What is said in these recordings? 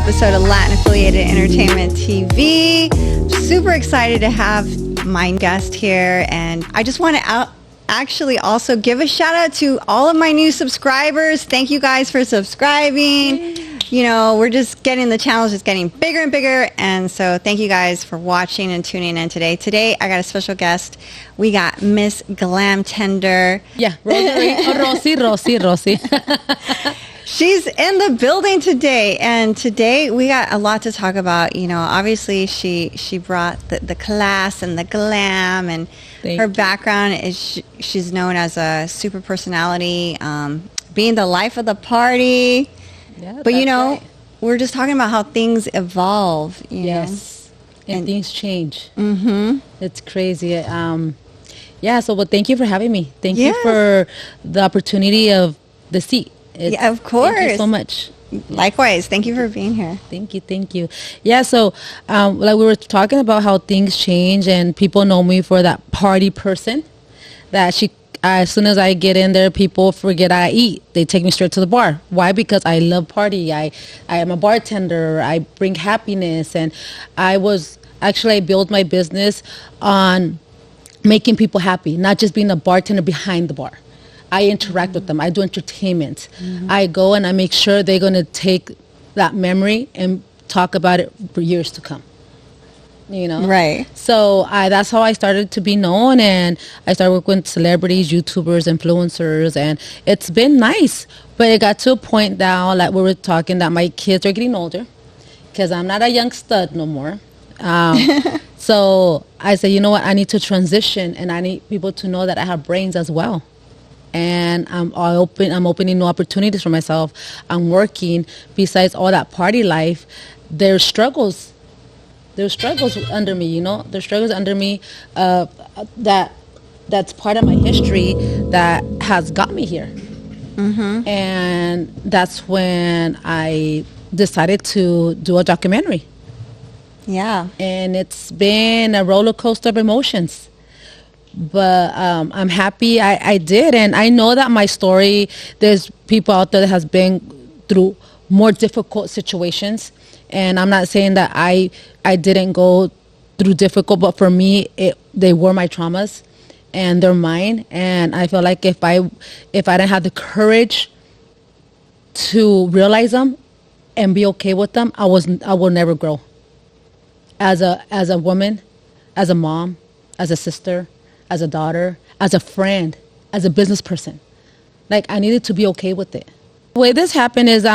episode of Latin Affiliated Entertainment TV. Super excited to have my guest here, and I just want to actually also give a shout out to all of my new subscribers. Thank you guys for subscribing. You know, we're just getting, the channel just getting bigger and bigger, and so thank you guys for watching and tuning in today. Today, I got a special guest. We got Miss Glamtender. Yeah, Rosie. She's in the building today, and today we got a lot to talk about. You know, obviously she brought the class and the glam, and her background is she's known as a super personality, being the life of the party. Yeah, but you know, right. We're just talking about how things evolve. Yes, and things change. Mm-hmm. It's crazy. Yeah. So, thank you for having me. Thank you for the opportunity of the seat. Yeah, of course. Thank you so much. Likewise. Thank you for being here. Thank you. Yeah, so like we were talking about how things change, and people know me for that party person that as soon as I get in there, people forget I eat. They take me straight to the bar. Why? Because I love party. I am a bartender. I bring happiness, and I built my business on making people happy, not just being a bartender behind the bar. I interact with them. I do entertainment. Mm-hmm. I go and I make sure they're going to take that memory and talk about it for years to come. You know? Right. So that's how I started to be known, and I started working with celebrities, YouTubers, influencers, and it's been nice. But it got to a point now, like we were talking, that my kids are getting older because I'm not a young stud no more. So I said, you know what? I need to transition, and I need people to know that I have brains as well. And I'm opening new opportunities for myself. I'm working. Besides all that party life, there's struggles. There's struggles under me, you know. There's struggles under me that's part of my history that has got me here. Mm-hmm. And that's when I decided to do a documentary. Yeah. And it's been a roller coaster of emotions. But I'm happy I did, and I know that my story, there's people out there that has been through more difficult situations, and I'm not saying that I didn't go through difficult, but for me they were my traumas and they're mine, and I feel like if I didn't have the courage to realize them and be okay with them, I will never grow as a woman, as a mom, as a sister, as a daughter, as a friend, as a business person. Like, I needed to be okay with it. The way this happened is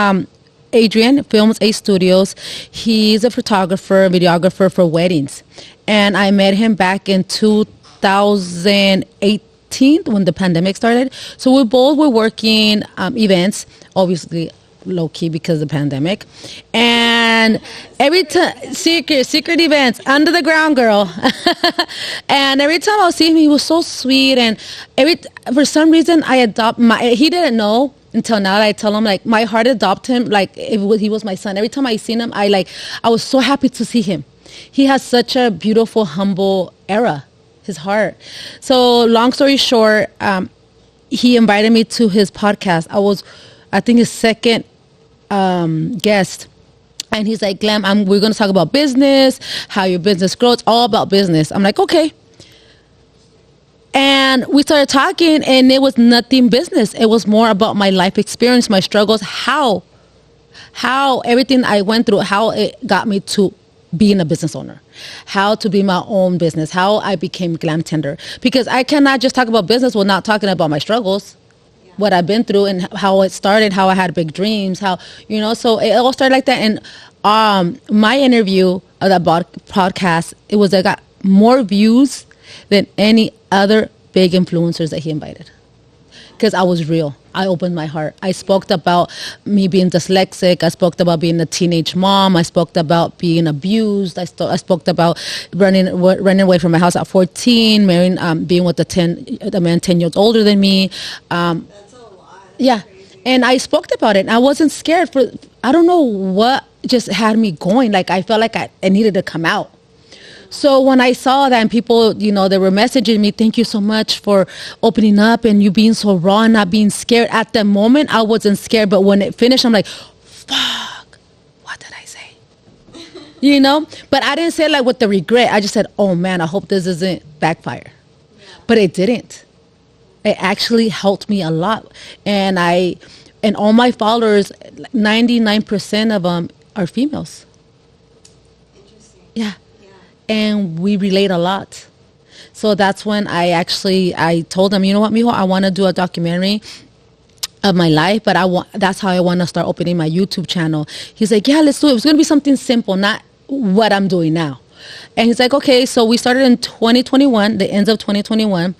Adrian films A Studios. He's a photographer, videographer for weddings. And I met him back in 2018 when the pandemic started. So we both were working events, obviously low-key because of the pandemic, and every time secret events, under the ground, girl. And every time I would see him, he was so sweet, and for some reason he didn't know until now that I tell him, like, my heart adopted him like he was my son. Every time I seen him, I was so happy to see him. He has such a beautiful, humble era, his heart. So long story short, he invited me to his podcast. I think his second guest, and he's like, Glam, we're going to talk about business, how your business grows, all about business. I'm like, okay. And we started talking, and it was nothing business. It was more about my life experience, my struggles, how everything I went through, how it got me to being a business owner, how to be my own business, how I became Glamtender. Because I cannot just talk about business without not talking about my struggles. What I've been through and how it started, how I had big dreams, how, you know, so it all started like that. And my interview of that podcast, I got more views than any other big influencers that he invited. Because I was real. I opened my heart. I spoke about me being dyslexic. I spoke about being a teenage mom. I spoke about being abused. I spoke about running away from my house at 14, marrying, being with a man 10 years older than me. That's a lot. Yeah. And I spoke about it. And I wasn't scared. I don't know what just had me going. Like, I felt like I needed to come out. So when I saw that, and people, you know, they were messaging me, thank you so much for opening up and you being so raw and not being scared. At the moment, I wasn't scared. But when it finished, I'm like, fuck, what did I say? you know. But I didn't say it like with the regret. I just said, oh man, I hope this doesn't backfire. But it didn't. It actually helped me a lot. And all my followers, 99% of them are females. Interesting. Yeah. And we relate a lot. So that's when I told them, you know what, mijo, I want to do a documentary of my life, but that's how I want to start opening my YouTube channel. He's like, yeah, let's do it. It's going to be something simple, not what I'm doing now. And he's like, okay. So we started in 2021, the ends of 2021.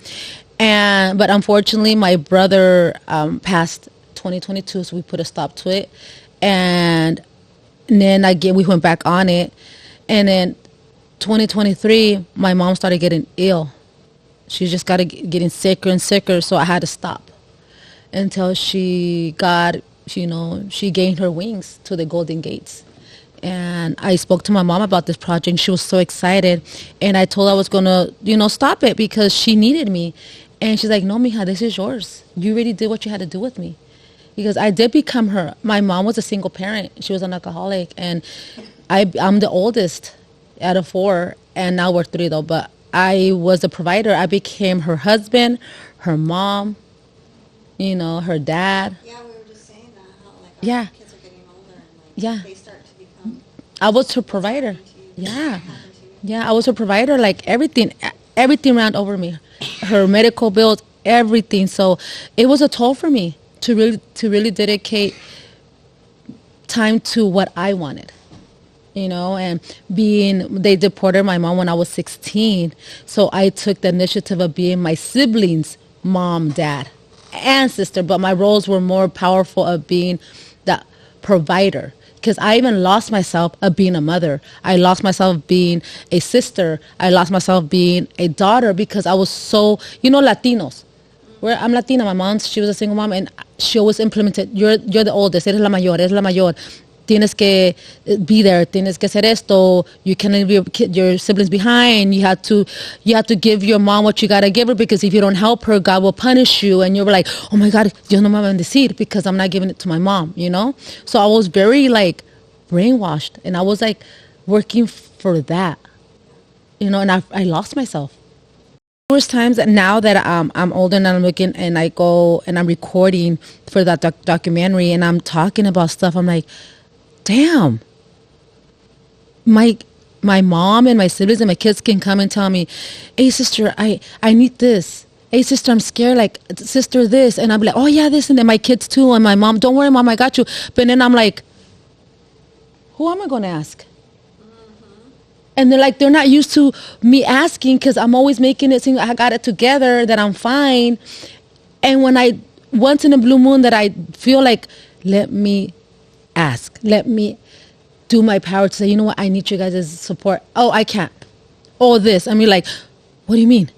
But unfortunately, my brother passed 2022, so we put a stop to it. And then again, we went back on it. And then 2023, my mom started getting ill. She just got getting sicker and sicker, so I had to stop until she got, she gained her wings to the Golden Gates. And I spoke to my mom about this project. She was so excited. And I told her I was going to, stop it because she needed me. And she's like, no, mija, this is yours. You already did what you had to do with me. Because I did become her. My mom was a single parent. She was an alcoholic. And I'm the oldest out of 4. And now we're 3, though. But I was a provider. I became her husband, her mom, her dad. Yeah, we were just saying that, how Yeah. kids are getting older and Yeah. they start to become. I was her provider. Yeah. Yeah, I was her provider, like everything ran over me. Her medical bills, everything. So it was a toll for me to really dedicate time to what I wanted. And they deported my mom when I was 16. So I took the initiative of being my siblings' mom, dad, and sister. But my roles were more powerful of being the provider. Because I even lost myself of being a mother. I lost myself being a sister. I lost myself being a daughter because I was so, Latinos. Where I'm Latina, my mom, she was a single mom, and she always implemented, you're the oldest, eres la mayor. Tienes que be there, tienes que hacer esto, you can't leave your siblings behind, you have to give your mom what you gotta give her, because if you don't help her, God will punish you. And you're like, oh my God, Dios no me va a bendecir because I'm not giving it to my mom, So I was very brainwashed, and I was working for that, and I lost myself. There was times that now that I'm older and I'm looking and I go and I'm recording for that documentary and I'm talking about stuff, I'm like, damn, my mom and my siblings and my kids can come and tell me, hey sister, I need this. Hey sister, I'm scared, sister this. And I'm like, oh yeah, this. And then my kids too, and my mom, don't worry mom, I got you. But then I'm like, who am I going to ask? And they're not used to me asking, because I'm always making it seem I got it together, that I'm fine. And when once in a blue moon that I feel like, let me ask, let me do my power to say, you know what, I need you guys' support. Oh, I can't. Oh, this. I mean, what do you mean?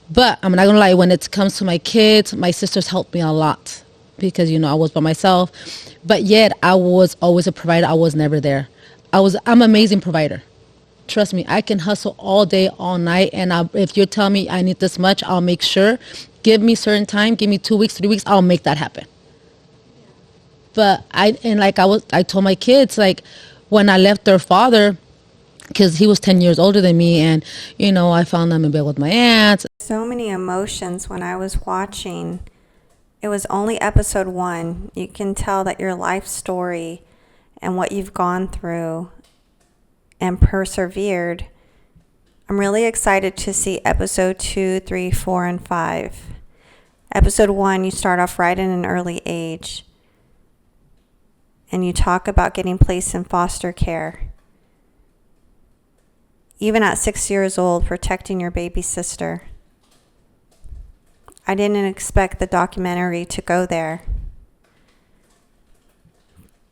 But I'm not going to lie, when it comes to my kids, my sisters helped me a lot because, I was by myself. But yet I was always a provider. I was never there. I'm an amazing provider. Trust me, I can hustle all day, all night. And if you're telling me I need this much, I'll make sure. Give me certain time. Give me 2 weeks, 3 weeks. I'll make that happen. But I told my kids, when I left their father, because he was 10 years older than me, and, I found them in bed with my aunts. So many emotions when I was watching. It was only episode 1. You can tell that your life story and what you've gone through and persevered. I'm really excited to see episode 2, 3, 4, and 5. Episode 1, you start off right in an early age. And you talk about getting placed in foster care. Even at 6 years old, protecting your baby sister. I didn't expect the documentary to go there.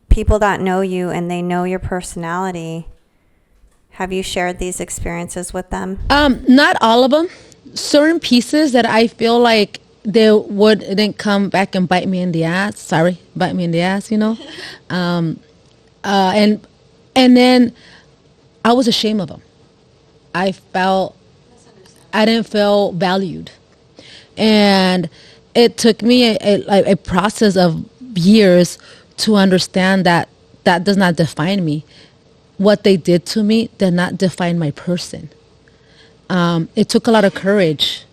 People that know you and they know your personality, have you shared these experiences with them? Not all of them. Certain pieces that I feel like they wouldn't come back and bite me in the ass. Sorry, bite me in the ass, and then I was ashamed of them. I didn't feel valued, and it took me a process of years to understand that does not define me. what they did to me did not define my person. It took a lot of courage,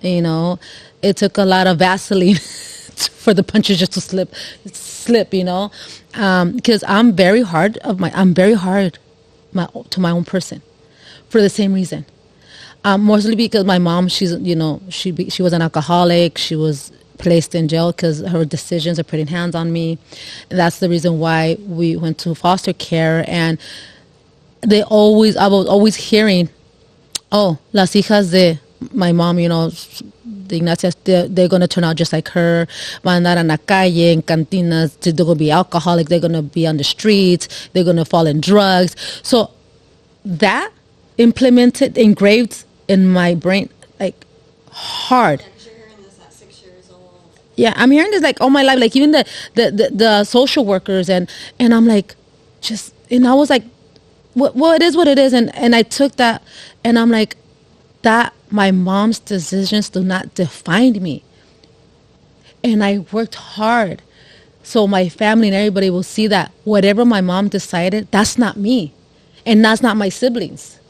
you know. It took a lot of Vaseline for the punches just to slip, you know. Because I'm very hard to my own person for the same reason. Mostly because my mom, she was an alcoholic. She was placed in jail because her decisions of putting hands on me. And that's the reason why we went to foster care. And I was always hearing, oh, las hijas de my mom, you know, de Ignacia, they're going to turn out just like her. Van a andar en la calle, en cantinas. They're going to be alcoholic. They're going to be on the streets. They're going to fall in drugs. So that engraved in my brain, like, hard. You're hearing this at 6 years old. Yeah, I'm hearing this like all my life, like even the social workers and I'm like, and I was like, well, it is what it is, and I took that, and I'm like, that my mom's decisions do not define me, and I worked hard, so my family and everybody will see that whatever my mom decided, that's not me, and that's not my siblings.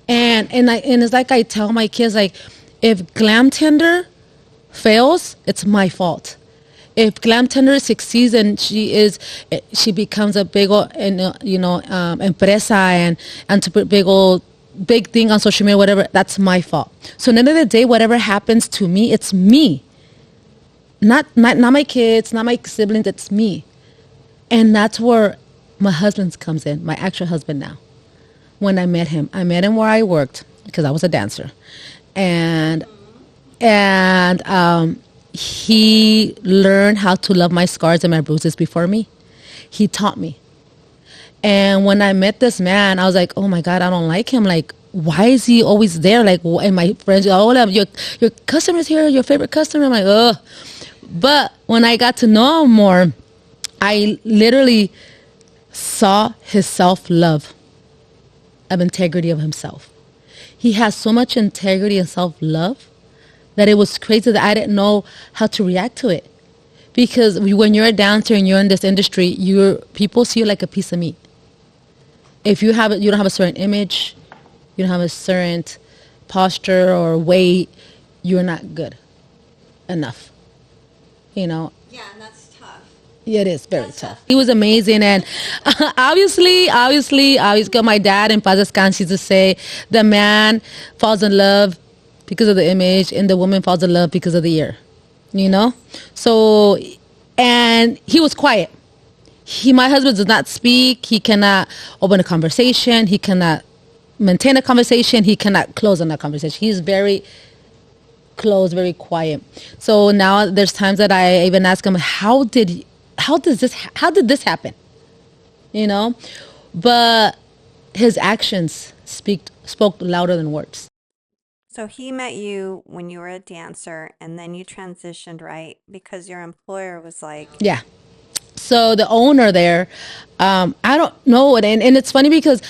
And it's like I tell my kids, like, if Glamtender fails, it's my fault. If Glamtender succeeds and she becomes a big old, empresa and big thing on social media, whatever, that's my fault. So at the end of the day, whatever happens to me, it's me. Not my kids, not my siblings, it's me. And that's where my husband comes in, my actual husband now. When I met him where I worked because I was a dancer, and he learned how to love my scars and my bruises before me. He taught me. And when I met this man, I was like, oh my God, I don't like him. Like, why is he always there? Like, and my friends, oh, your customer's here, your favorite customer. I'm like, ugh. But when I got to know him more, I literally saw his self-love, of integrity of himself. He has so much integrity and self-love that it was crazy that I didn't know how to react to it. Because when you're a dancer and you're in this industry, people see you like a piece of meat. If you don't have a certain image, you don't have a certain posture or weight, you're not good enough. You know? Yeah, and that's tough. Yeah, it is very tough. He was amazing, and obviously, my dad in Paz Descanse used to say, the man falls in love because of the image, and the woman falls in love because of the ear. You know? So, and he was quiet. My husband does not speak. He cannot open a conversation. He cannot maintain a conversation. He cannot close on a conversation. He's very close, very quiet. So now there's times that I even ask him, how did this happen? You know? But his actions spoke louder than words. So he met you when you were a dancer, and then you transitioned, right? Because your employer was like... Yeah. So the owner there, I don't know. And it's funny because,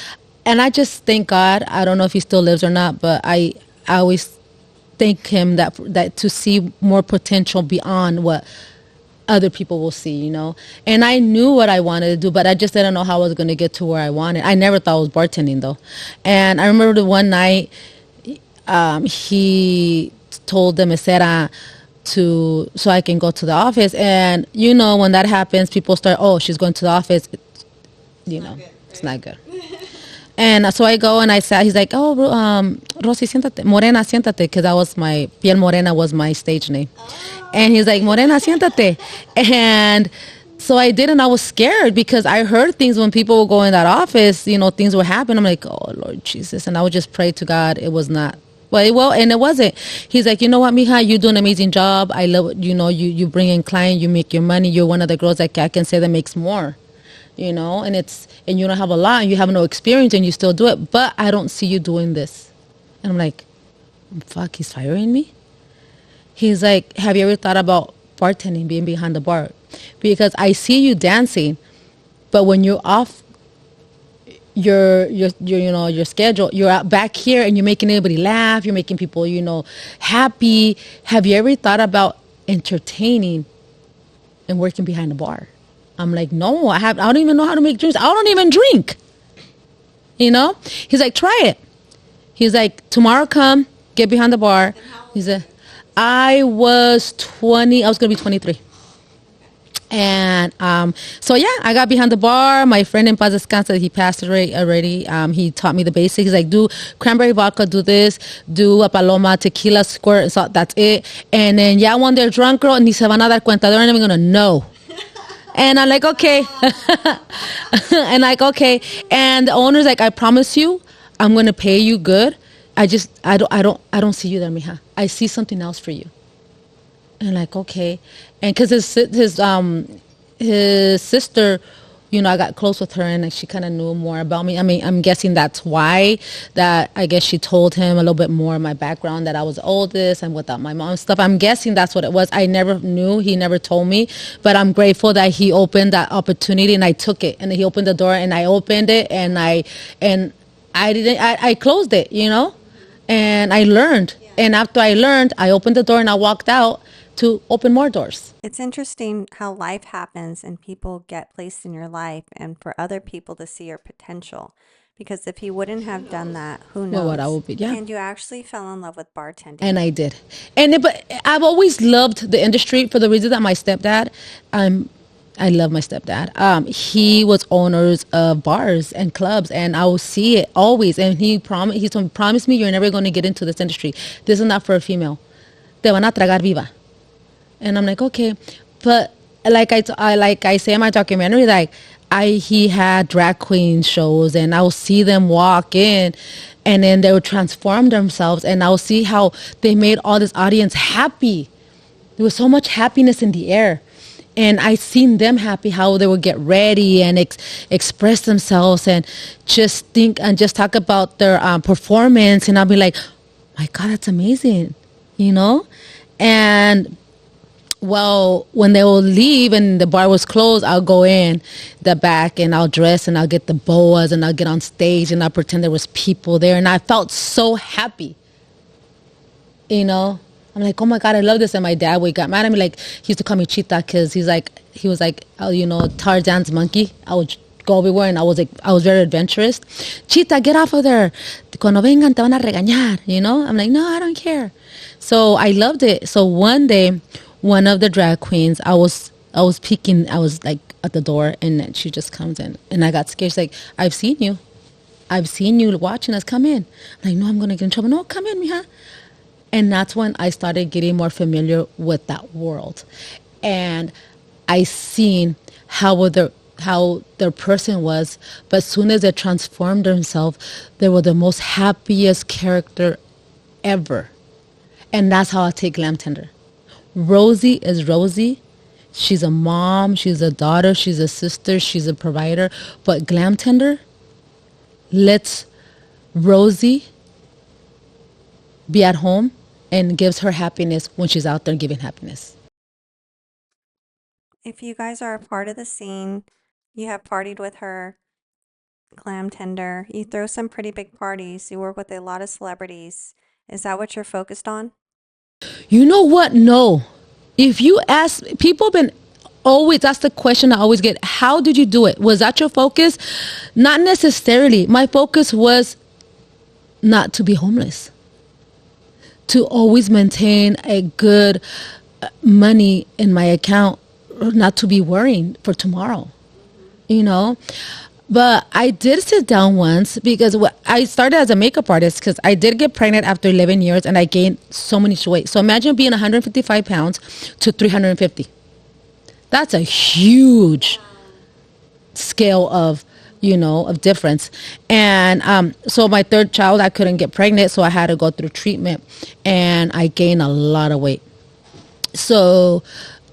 and I just thank God, I don't know if he still lives or not, but I always thank him that to see more potential beyond what other people will see, you know. And I knew what I wanted to do, but I just didn't know how I was going to get to where I wanted. I never thought it was bartending, though. And I remember the one night, he told the mesera so I can go to the office. And, you know, when that happens, people start, oh, she's going to the office. It's not good. And so I go and I sat. He's like, oh, Rosy, siéntate. Morena, siéntate. Because that was Piel Morena was my stage name. Oh. And he's like, Morena, siéntate. And so I did, and I was scared because I heard things when people would go in that office, you know, things would happen. I'm like, oh, Lord Jesus. And I would just pray to God. It was not. Well, and it wasn't. He's like, you know what, mija, you do an amazing job. I love it. You know, you bring in clients, you make your money. You're one of the girls that I can say that makes more, you know, and you don't have a lot and you have no experience and you still do it. But I don't see you doing this. And I'm like, fuck, he's firing me? He's like, have you ever thought about bartending, being behind the bar? Because I see you dancing, but when you're off your schedule, you're out back here and you're making everybody laugh, you're making people, you know, happy. Have you ever thought about entertaining and working behind the bar? I'm like, no, I don't even know how to make drinks. I don't even drink. He's like, try it. He's like, tomorrow come, get behind the bar. He said, I was 20. I was going to be 23. And so yeah, I got behind the bar. My friend in Paz Descansa, he passed already. He taught me the basics. He's like, do cranberry vodka, do this, do a paloma, tequila, squirt, and so that's it. And then yeah, when they're drunk, girl, ni se van a dar cuenta. They're not even gonna know. And I'm like, okay. And like, okay. And the owner's like, I promise you, I'm gonna pay you good. I don't see you there, mija. I see something else for you. And like, okay. And because his sister, I got close with her, and like, she kind of knew more about me. I mean, I'm guessing that's why, that I guess she told him a little bit more of my background, that I was the oldest and without my mom and stuff. I'm guessing that's what it was. I never knew. He never told me. But I'm grateful that he opened that opportunity, and I took it. And he opened the door, and I opened it, and I closed it, and I learned. Yeah. And after I learned, I opened the door and I walked out to open more doors. It's interesting how life happens and people get placed in your life, and for other people to see your potential. Because if he wouldn't have done that, who knows? Well, what I would be, yeah. And you actually fell in love with bartending. And I did. But I've always loved the industry for the reason that my stepdad, I love my stepdad. He was owners of bars and clubs, and I will see it always. And he promised me, you're never going to get into this industry. This is not for a female. Te van a tragar viva. And I'm like, okay. But like I say in my documentary, like he had drag queen shows, and I will see them walk in, and then they would transform themselves, and I will see how they made all this audience happy. There was so much happiness in the air. And I seen them happy, how they would get ready and express themselves and just think and just talk about their performance. And I'll be like, my God, that's amazing, And well, when they will leave and the bar was closed, I'll go in the back and I'll dress and I'll get the boas and I'll get on stage and I'll pretend there was people there. And I felt so happy, I'm like, oh my God, I love this. And my dad would got mad at me. Like, he used to call me Chita because he was like, oh, Tarzan's monkey. I would go everywhere, and I was very adventurous. Chita, get off of there. Cuando vengan te van a regañar, I'm like, no, I don't care. So I loved it. So one day, one of the drag queens, I was peeking. I was like at the door, and she just comes in, and I got scared. She's like, I've seen you watching us. Come in. I'm like, no, I'm going to get in trouble. No, come in, mija. And that's when I started getting more familiar with that world. And I seen how their person was, but as soon as they transformed themselves, they were the most happiest character ever. And that's how I take Glamtender. Rosie is Rosie. She's a mom, she's a daughter, she's a sister, she's a provider. But Glamtender lets Rosie be at home and gives her happiness when she's out there giving happiness. If you guys are a part of the scene, you have partied with her, Glamtender, you throw some pretty big parties, you work with a lot of celebrities. Is that what you're focused on? You know what? No. If you ask, people been always, that's the question I always get. How did you do it? Was that your focus? Not necessarily. My focus was not to be homeless. To always maintain a good money in my account, not to be worrying for tomorrow, But I did sit down once because I started as a makeup artist because I did get pregnant after 11 years and I gained so much weight. So imagine being 155 pounds to 350. That's a huge scale of difference. And so my third child, I couldn't get pregnant, so I had to go through treatment, and I gained a lot of weight. So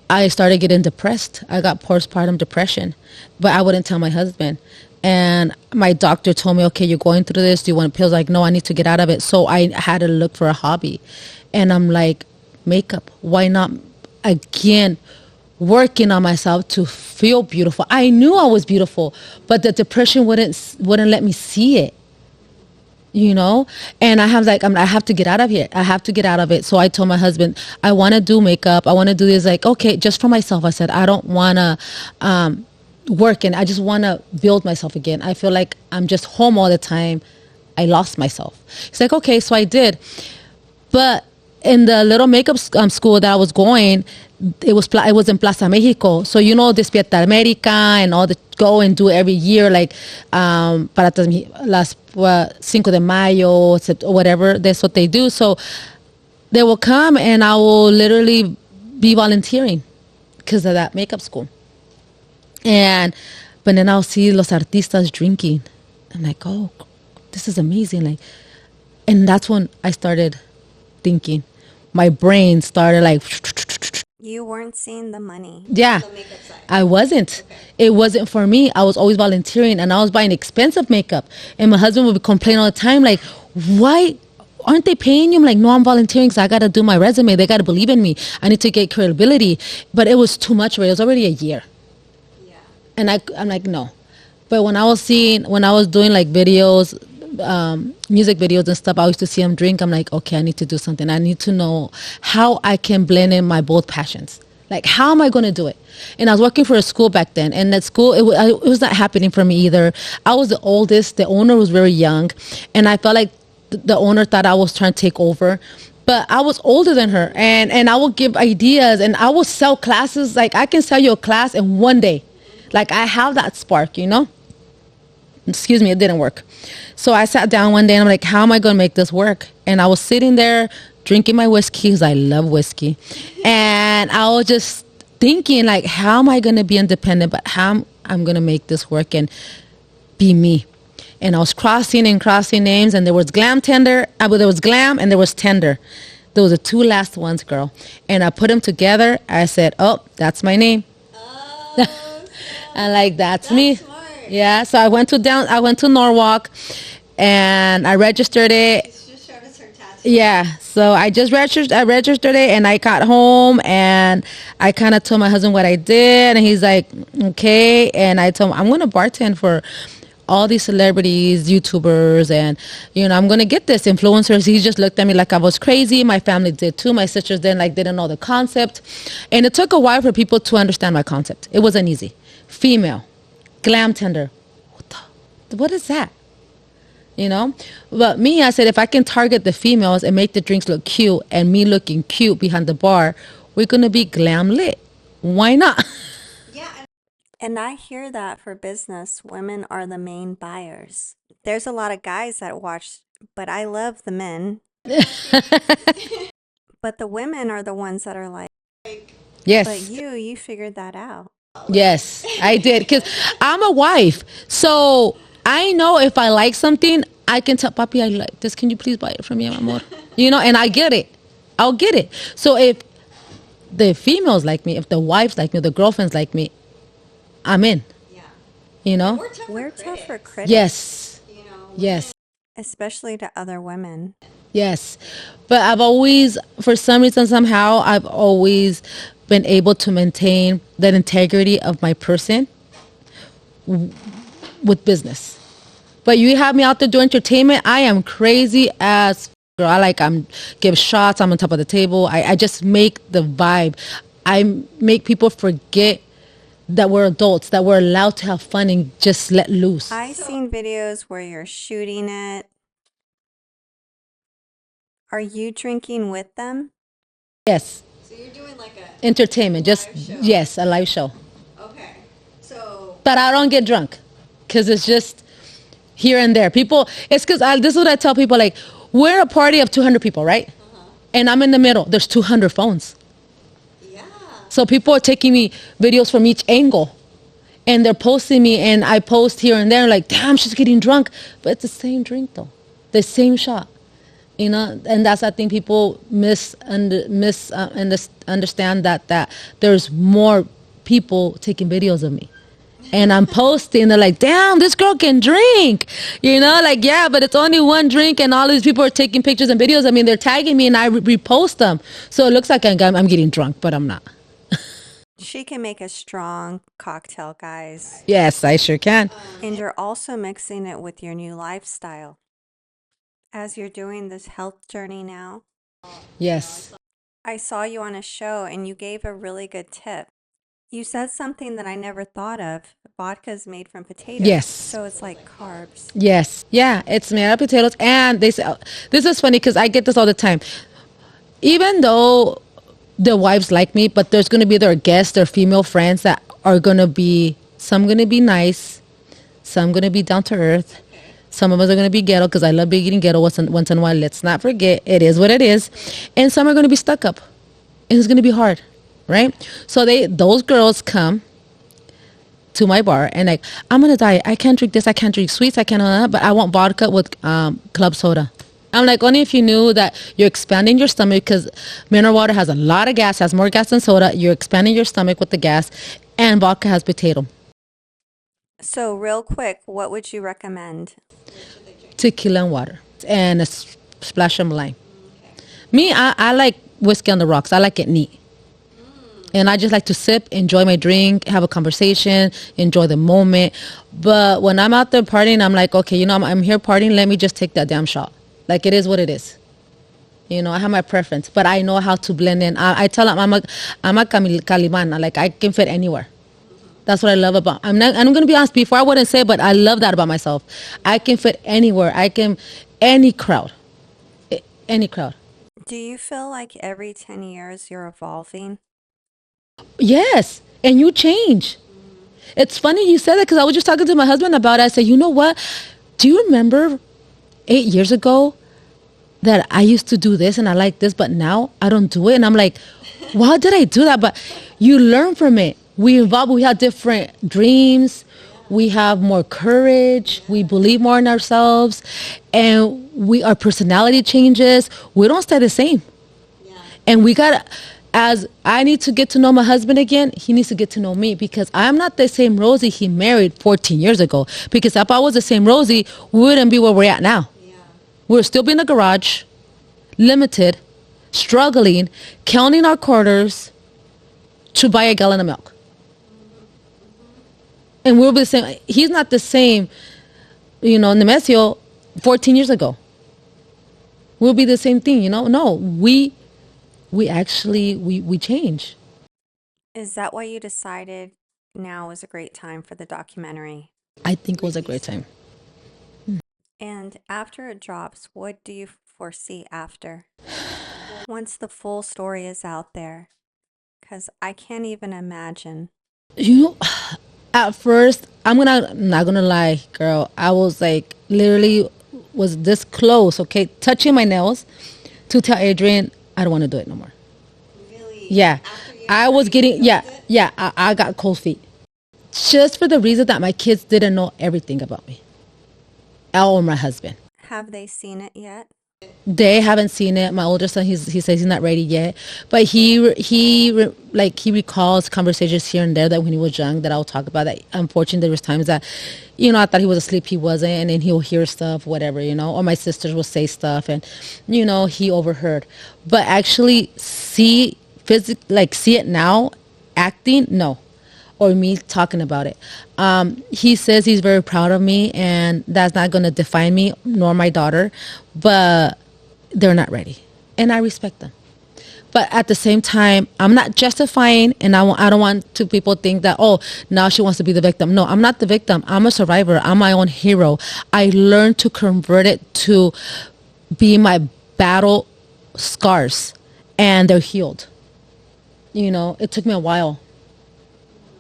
I started getting depressed. I got postpartum depression, but I wouldn't tell my husband. And my doctor told me, okay, you're going through this. Do you want pills? Like, no, I need to get out of it. So I had to look for a hobby. And I'm like, makeup. Why not, again, working on myself to feel beautiful. I knew I was beautiful, but the depression wouldn't let me see it, And I have to get out of here. I have to get out of it. So I told my husband, I want to do makeup. I want to do this. Like, okay, just for myself. I said, I don't want to working. I just want to build myself again. I feel like I'm just home all the time. I lost myself. It's like, okay, so I did. But in the little makeup school that I was going, it was in Plaza Mexico. So Despierta America and all the go and do every year, like para las Cinco de Mayo, or whatever. That's what they do. So they will come and I will literally be volunteering because of that makeup school. But then I'll see los artistas drinking. I'm like, oh, this is amazing. Like, and that's when I started thinking. My brain started like. You weren't seeing the money. Yeah, on the makeup side. I wasn't. Okay. It wasn't for me. I was always volunteering and I was buying expensive makeup. And my husband would complain all the time, like, why aren't they paying you? I'm like, no, I'm volunteering because I got to do my resume. They got to believe in me. I need to get credibility. But it was too much for it. It was already a year. Yeah. And I'm like, no. But when I was doing like videos, music videos and stuff, I used to see them drink. I'm like, okay, I need to do something. I need to know how I can blend in my both passions. Like, how am I going to do it? And I was working for a school back then. And that school, it was not happening for me either. I was the oldest. The owner was very young. And I felt like the owner thought I was trying to take over. But I was older than her. And I would give ideas. And I would sell classes. Like, I can sell you a class in one day. Like, I have that spark, Excuse me, it didn't work. So I sat down one day and I'm like, how am I going to make this work? And I was sitting there drinking my whiskey because I love whiskey. And I was just thinking, like, how am I going to be independent, but how I'm going to make this work and be me? And I was crossing names, and there was Glamtender. There was Glam and there was Tender. Those are the two last ones, girl. And I put them together. I said, oh, that's my name. Oh, And like, that's me. smart. Yeah, so I went to Norwalk and I registered it. Just showed us her tattoo. Yeah, so I registered it and I got home and I kind of told my husband what I did and he's like, okay. And I told him, I'm going to bartend for all these celebrities, YouTubers, and, I'm going to get this influencers. He just looked at me like I was crazy. My family did too. My sisters didn't know the concept. And it took a while for people to understand my concept. It wasn't easy. Female. Glamtender. What is that? But me, I said, if I can target the females and make the drinks look cute and me looking cute behind the bar, we're going to be glam lit. Why not? Yeah. And I hear that for business, women are the main buyers. There's a lot of guys that watch, but I love the men. But the women are the ones that are like, Yes. but you figured that out. Yes, I did. Because I'm a wife. So I know if I like something, I can tell Papi, I like this. Can you please buy it from me, amor? And I get it. I'll get it. So if the females like me, if the wives like me, the girlfriends like me, I'm in. Yeah. We're tough for critics. Yes. Yes. Especially to other women. Yes. But I've always, for some reason, somehow, I've always been able to maintain that integrity of my person with business. But you have me out there doing entertainment, I am crazy as girl. I'm give shots, I'm on top of the table. I just make the vibe. I make people forget that we're adults, that we're allowed to have fun and just let loose. I've seen videos where you're shooting it. Are you drinking with them? Yes. So you're doing like a entertainment, just live show. Yes, a live show. Okay. So But I don't get drunk because it's just here and there. People, it's because this is what I tell people, like, we're a party of 200 people, right? And I'm in the middle. There's 200 phones. yeah. So people are taking me videos from each angle. And they're posting me, and I post here and there, like, damn, she's getting drunk. But it's the same drink, though. The same shot. And that's, I think, people understand that there's more people taking videos of me. And I'm posting, they're like, damn, this girl can drink. Like, yeah, but it's only one drink and all these people are taking pictures and videos. I mean, they're tagging me and I repost them. So it looks like I'm getting drunk, but I'm not. She can make a strong cocktail, guys. Yes, I sure can. And you're also mixing it with your new lifestyle. As you're doing this health journey now, Yes. I saw you on a show and you gave a really good tip. You said something that I never thought of. Vodka is made from potatoes. Yes. So it's like carbs. Yes. Yeah, it's made out of potatoes. And they say, this is funny because I get this all the time. Even though the wives like me, but there's going to be their guests, their female friends that are going to be, some going to be nice, some going to be down to earth. Some of us are going to be ghetto because I love eating ghetto once in a while. Let's not forget, it is what it is. And some are going to be stuck up. And it's going to be hard, right? So those girls come to my bar and like, I'm going to die. I can't drink this. I can't drink sweets. I can't, but I want vodka with club soda. I'm like, only if you knew that you're expanding your stomach, because mineral water has a lot of gas, has more gas than soda. You're expanding your stomach with the gas, and vodka has potato. So real quick, what would you recommend? Tequila and water and a splash of lime. Me, I like whiskey on the rocks. I like it neat. And I just like to sip, enjoy my drink, have a conversation, enjoy the moment. But when I'm out there partying, I'm like, okay, I'm here partying. Let me just take that damn shot. Like, it is what it is. I have my preference, but I know how to blend in. I tell them I'm a Calimana. Like, I can fit anywhere. That's what I love about. I'm going to be honest. Before I wouldn't say, but I love that about myself. I can fit anywhere. Any crowd. Any crowd. Do you feel like every 10 years you're evolving? Yes, and you change. It's funny you said that because I was just talking to my husband about it. I said, you know what? Do you remember 8 years ago that I used to do this and I like this, but now I don't do it? And I'm like, why did I do that? But you learn from it. We evolve. We have different dreams. We have more courage. We believe more in ourselves. And our personality changes. We don't stay the same. Yeah. And we got to, as I need to get to know my husband again, he needs to get to know me, because I'm not the same Rosie he married 14 years ago. Because if I was the same Rosie, we wouldn't be where we're at now. Yeah. We'd still be in the garage, limited, struggling, counting our quarters to buy a gallon of milk. And we'll be the same. He's not the same, Nemesio 14 years ago. We'll be the same thing, No, we actually, we change. Is that why you decided now is a great time for the documentary? I think it was a great time. And after it drops, what do you foresee after? Once the full story is out there? Because I can't even imagine. At first, I'm not gonna lie, girl. I was like, literally was this close, okay, touching my nails to tell Adrian, I don't want to do it no more. Really? Yeah. I was getting, I got cold feet. Just for the reason that my kids didn't know everything about me. Or my husband. Have they seen it yet? They haven't seen it. My older son, he says he's not ready yet, but he recalls conversations here and there that when he was young that I'll talk about. That unfortunately there was times that, I thought he was asleep, he wasn't, and then he'll hear stuff, whatever, or my sisters will say stuff, and he overheard. But actually see it now, acting, no. Or me talking about it. He says he's very proud of me, and that's not going to define me nor my daughter, but they're not ready, and I respect them. But at the same time, I'm not justifying, and I don't want to people think that, oh, now she wants to be the victim. No, I'm not the victim. I'm a survivor. I'm my own hero. I learned to convert it to be my battle scars, and they're healed. It took me a while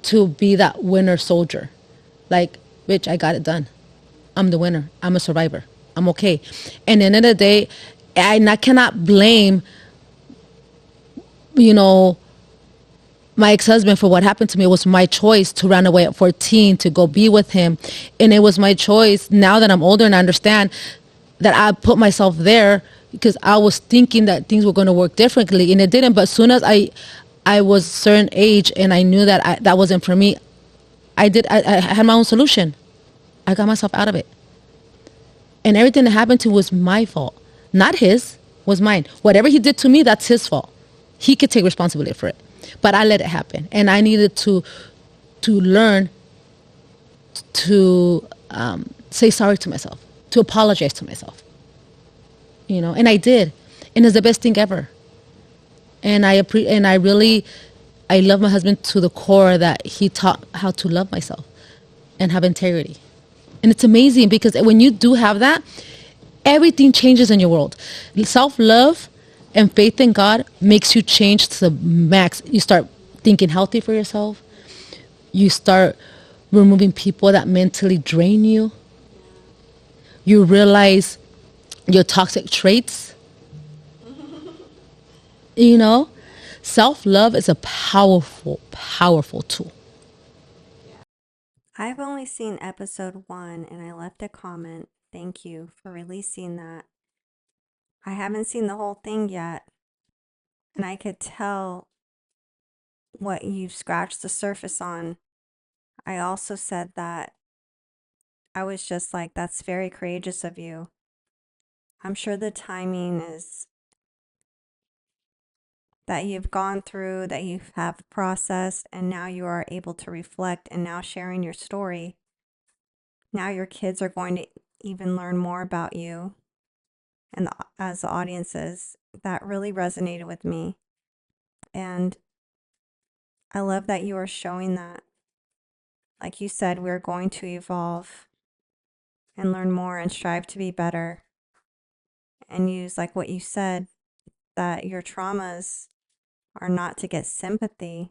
to be that winner soldier. Like, bitch, I got it done. I'm the winner. I'm a survivor. I'm okay. And at the end of the day, I cannot blame, my ex-husband for what happened to me. It was my choice to run away at 14 to go be with him. And it was my choice, now that I'm older and I understand, that I put myself there because I was thinking that things were going to work differently, and it didn't. But as soon as I was a certain age and I knew that that wasn't for me, I had my own solution. I got myself out of it. And everything that happened to was my fault. Not his, was mine. Whatever he did to me, that's his fault. He could take responsibility for it. But I let it happen. And I needed to learn to say sorry to myself, to apologize to myself. And I did. And it's the best thing ever. And I really I love my husband to the core that he taught how to love myself and have integrity. And it's amazing because when you do have that, everything changes in your world. Self-love and faith in God makes you change to the max. You start thinking healthy for yourself. You start removing people that mentally drain you. You realize your toxic traits. You know, self-love is a powerful, powerful tool. I've only seen episode 1 and I left a comment. Thank you for releasing that. I haven't seen the whole thing yet. And I could tell what you've scratched the surface on. I also said that I was just like, that's very courageous of you. I'm sure the timing is that you've gone through, that you have processed, and now you are able to reflect and now sharing your story. Now your kids are going to even learn more about you and as the audiences. That really resonated with me. And I love that you are showing that. Like you said, we're going to evolve and learn more and strive to be better. And use, like what you said, that your traumas are not to get sympathy,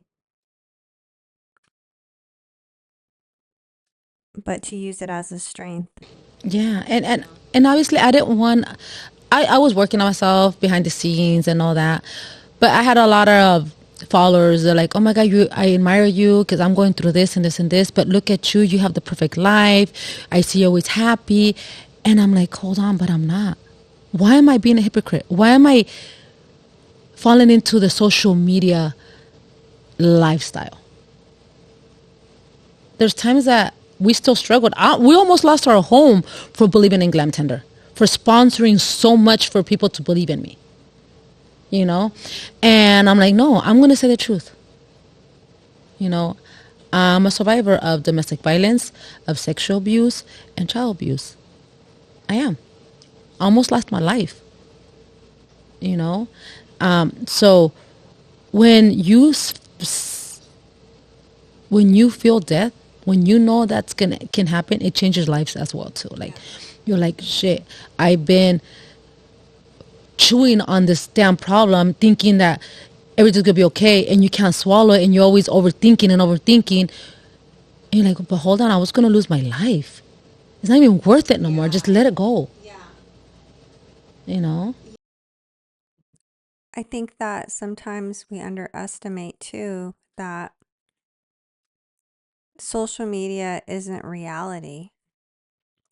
but to use it as a strength. Yeah, and obviously I didn't want. I was working on myself behind the scenes and all that, but I had a lot of followers. They're like, "Oh my God, I admire you because I'm going through this and this and this. But look at you, you have the perfect life. I see you always happy." And I'm like, "Hold on, but I'm not. Why am I being a hypocrite? Why am I falling into the social media lifestyle?" There's times that we still struggled. We almost lost our home for believing in Glamtender, for sponsoring so much for people to believe in me. You know? And I'm like, no, I'm going to say the truth. You know, I'm a survivor of domestic violence, of sexual abuse, and child abuse. I am. I almost lost my life. You know? So when you feel death, when you know that's can happen, it changes lives as well too. Like you're like, shit, I've been chewing on this damn problem, thinking that everything's gonna be okay, and you can't swallow it, and you're always overthinking and overthinking. And you're like, but hold on, I was gonna lose my life. It's not even worth it no more. Just let it go. Yeah. You know? I think that sometimes we underestimate too that social media isn't reality.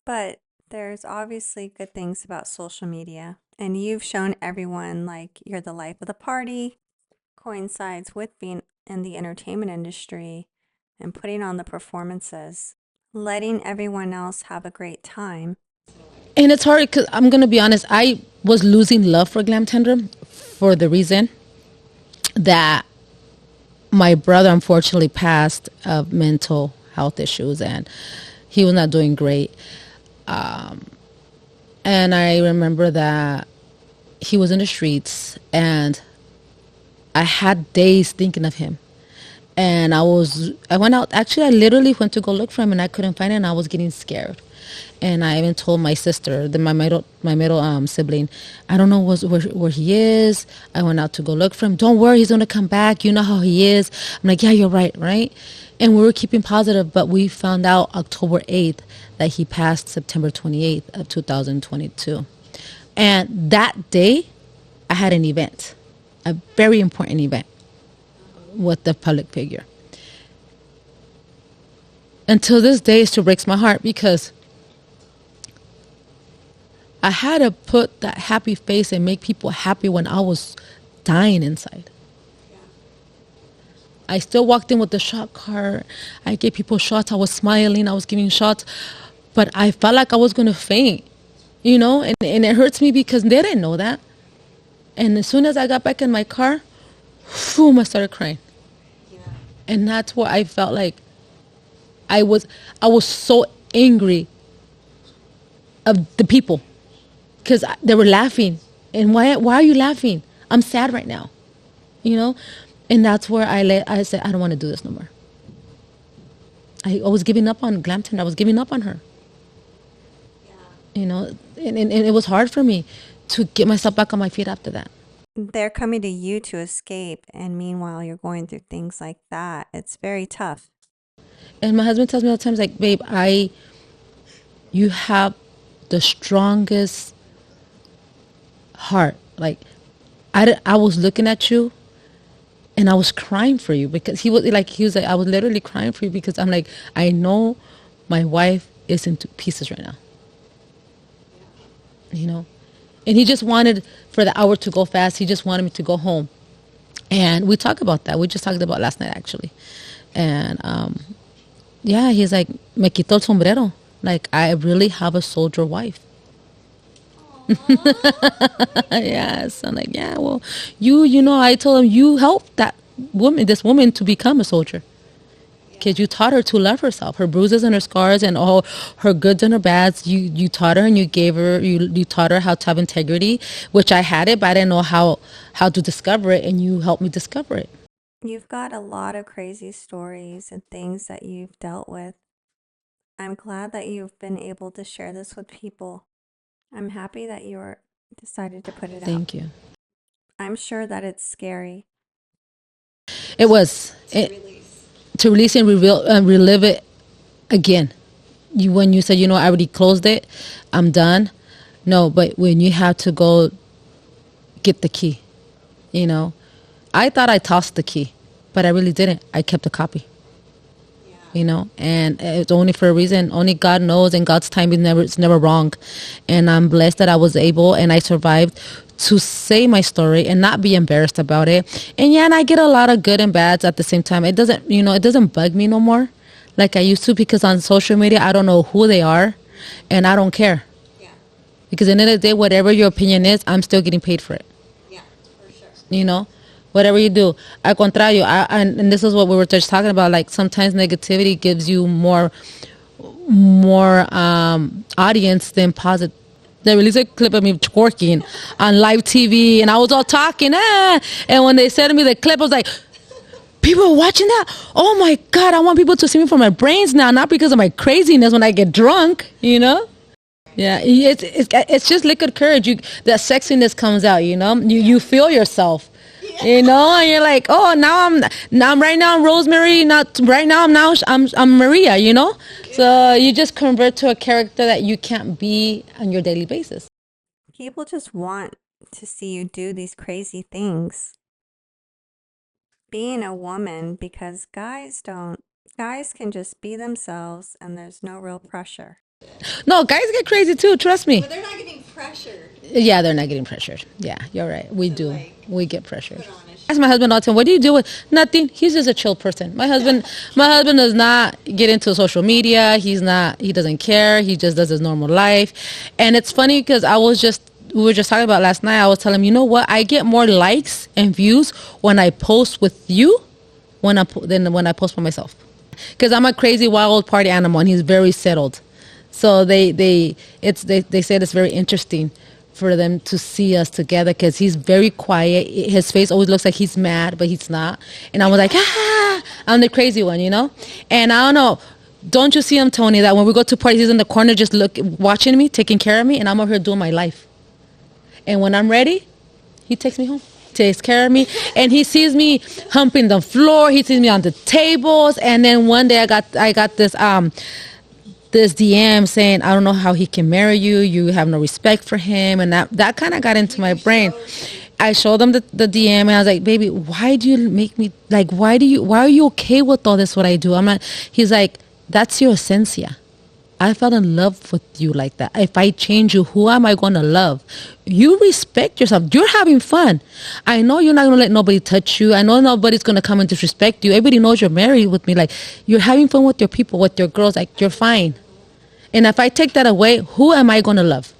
But there's obviously good things about social media. And you've shown everyone like you're the life of the party, coincides with being in the entertainment industry and putting on the performances, letting everyone else have a great time. And it's hard because I'm going to be honest, I was losing love for Glamtender for the reason that my brother unfortunately passed of mental health issues and he was not doing great. And I remember that he was in the streets and I had days thinking of him. And I went out, actually I literally went to go look for him and I couldn't find him and I was getting scared. And I even told my sister, my middle sibling, I don't know where he is. I went out to go look for him. Don't worry, he's going to come back. You know how he is. I'm like, yeah, you're right? And we were keeping positive, but we found out October 8th that he passed September 28th of 2022. And that day, I had an event, a very important event with the public figure. Until this day, it still breaks my heart because I had to put that happy face and make people happy when I was dying inside. I still walked in with the shot cart. I gave people shots. I was smiling. I was giving shots. But I felt like I was going to faint, you know? And it hurts me because they didn't know that. And as soon as I got back in my car, boom, I started crying. Yeah. And that's what I felt like. I was so angry of the people because they were laughing. And why are you laughing? I'm sad right now, you know? And that's where I said, I don't want to do this no more. I was giving up on Glamtender. I was giving up on her. You know, and it was hard for me to get myself back on my feet after that. They're coming to you to escape, and meanwhile you're going through things like that. It's very tough. And my husband tells me all the time, he's like, babe, you have the strongest heart. Like, I was looking at you and I was crying for you, because he was like, I was literally crying for you, because I'm like, I know my wife is into pieces right now. You know? And he just wanted for the hour to go fast. He just wanted me to go home. And we talked about that. We just talked about last night, actually. And yeah, he's like, me quito el sombrero. Like, I really have a soldier wife. Yes. I'm like, yeah, well, you know, I told him, you helped this woman to become a soldier. Because you taught her to love herself, her bruises and her scars and all her goods and her bads. You taught her, and you taught her how to have integrity, which I had it, but I didn't know how to discover it, and you helped me discover it. You've got a lot of crazy stories and things that you've dealt with. I'm glad that you've been able to share this with people. I'm happy that you decided to put it out. Thank you. I'm sure that it's scary. It was. To release and relive it again. When you said, you know, I already closed it, I'm done. No, but when you have to go get the key, you know, I thought I tossed the key, but I really didn't. I kept a copy. You know, and it's only for a reason. Only God knows, and God's timing it's never wrong. And I'm blessed that I was able and I survived to say my story and not be embarrassed about it. And yeah, and I get a lot of good and bads at the same time. It doesn't bug me no more like I used to, because on social media I don't know who they are, and I don't care. Yeah. Because at the end of the day, whatever your opinion is, I'm still getting paid for it. Yeah, for sure. You know? Whatever you do. Al contrario, and this is what we were just talking about, like sometimes negativity gives you more audience than positive. They released a clip of me twerking on live TV, and I was all talking, and when they said to me the clip, I was like, people are watching that? Oh my God, I want people to see me for my brains now, not because of my craziness when I get drunk, you know? Yeah, it's just liquid courage. That sexiness comes out, you know? You feel yourself. You know, and you're like, oh, now right now I'm Rosemary, not right now I'm Maria, you know? So you just convert to a character that you can't be on your daily basis. People just want to see you do these crazy things. Being a woman, because guys can just be themselves and there's no real pressure. No, guys get crazy too, trust me. But they're not getting pressured. Yeah, they're not getting pressured. Yeah, you're right. We do. We get pressured. Ask my husband all the time, what do you do with nothing? He's just a chill person. My husband does not get into social media. He doesn't care. He just does his normal life. And it's funny because we were just talking about last night. I was telling him, you know what? I get more likes and views when I post with you than when I post by myself. Because I'm a crazy wild party animal, and he's very settled. So they said it's very interesting for them to see us together, because he's very quiet. His face always looks like he's mad, but he's not. And I was like, I'm the crazy one, you know? And I don't know, don't you see him, Tony, that when we go to parties, he's in the corner just watching me, taking care of me, and I'm over here doing my life. And when I'm ready, he takes me home, takes care of me, and he sees me humping the floor, he sees me on the tables. And then one day I got this DM saying, I don't know how he can marry you. You have no respect for him. And that kind of got into my brain. I showed him the DM, and I was like, baby, why do you make me, like, why are you okay with all this, what I do? I'm not. He's like, that's your esencia. I fell in love with you like that. If I change you, who am I going to love? You respect yourself. You're having fun. I know you're not going to let nobody touch you. I know nobody's going to come and disrespect you. Everybody knows you're married with me. Like, you're having fun with your people, with your girls. Like, you're fine. And if I take that away, who am I going to love?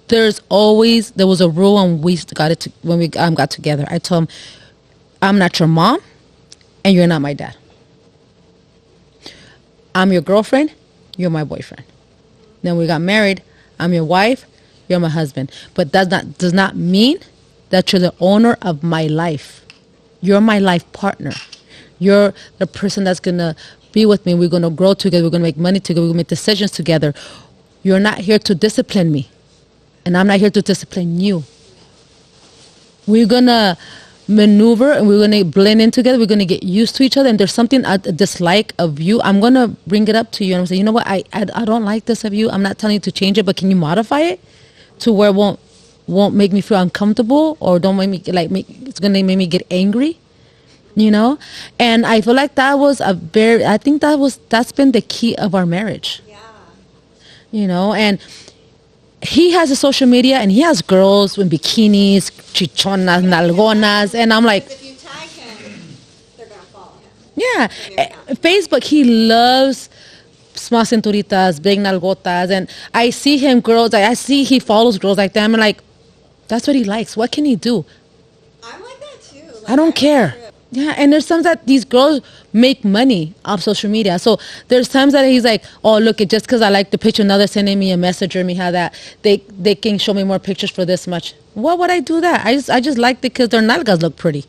There was a rule when we got together. I told him, I'm not your mom, and you're not my dad. I'm your girlfriend, you're my boyfriend. Then we got married. I'm your wife, you're my husband. But that does not mean that you're the owner of my life. You're my life partner. You're the person that's going to be with me. We're going to grow together. We're going to make money together. We're going to make decisions together. You're not here to discipline me. And I'm not here to discipline you. We're going to maneuver and we're going to blend in together. We're going to get used to each other. And there's something I dislike of you. I'm going to bring it up to you. And I'm saying, you know what? I don't like this of you. I'm not telling you to change it, but can you modify it to where it won't make me feel uncomfortable or don't make me it's going to make me get angry, you know? And I feel like I think that's been the key of our marriage. Yeah. You know, and he has a social media and he has girls in bikinis, chichonas, nalgonas, and I'm like, If you tag him, they're going to follow him. yeah. Facebook, he loves small cinturitas, big nalgotas, and I see him girls, I see he follows girls like that. I'm like, that's what he likes. What can he do? I'm like that too. I don't care. Yeah, and there's times that these girls make money off social media. So there's times that he's like, oh, look, just because I like the picture, now they're sending me a message or me how that they can show me more pictures for this much. Why would I do that? I just like it because their nalgas look pretty.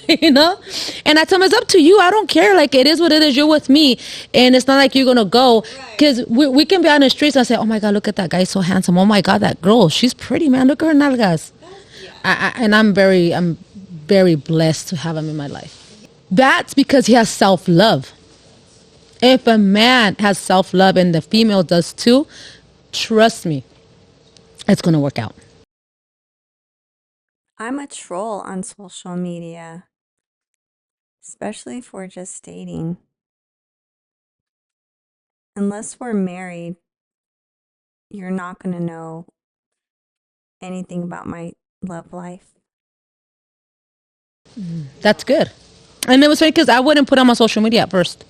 You know? And I tell them, it's up to you. I don't care. Like, it is what it is. You're with me. And it's not like you're going to go. Because we can be on the streets and say, oh, my God, look at that guy. He's so handsome. Oh, my God, that girl. She's pretty, man. Look at her nalgas. And I'm very blessed to have him in my life. That's because he has self-love. If a man has self-love and the female does too, trust me, it's going to work out. I'm a troll on social media, especially if we're just dating. Unless we're married, you're not going to know anything about my love life. That's good. And it was funny because I wouldn't put him on social media at first.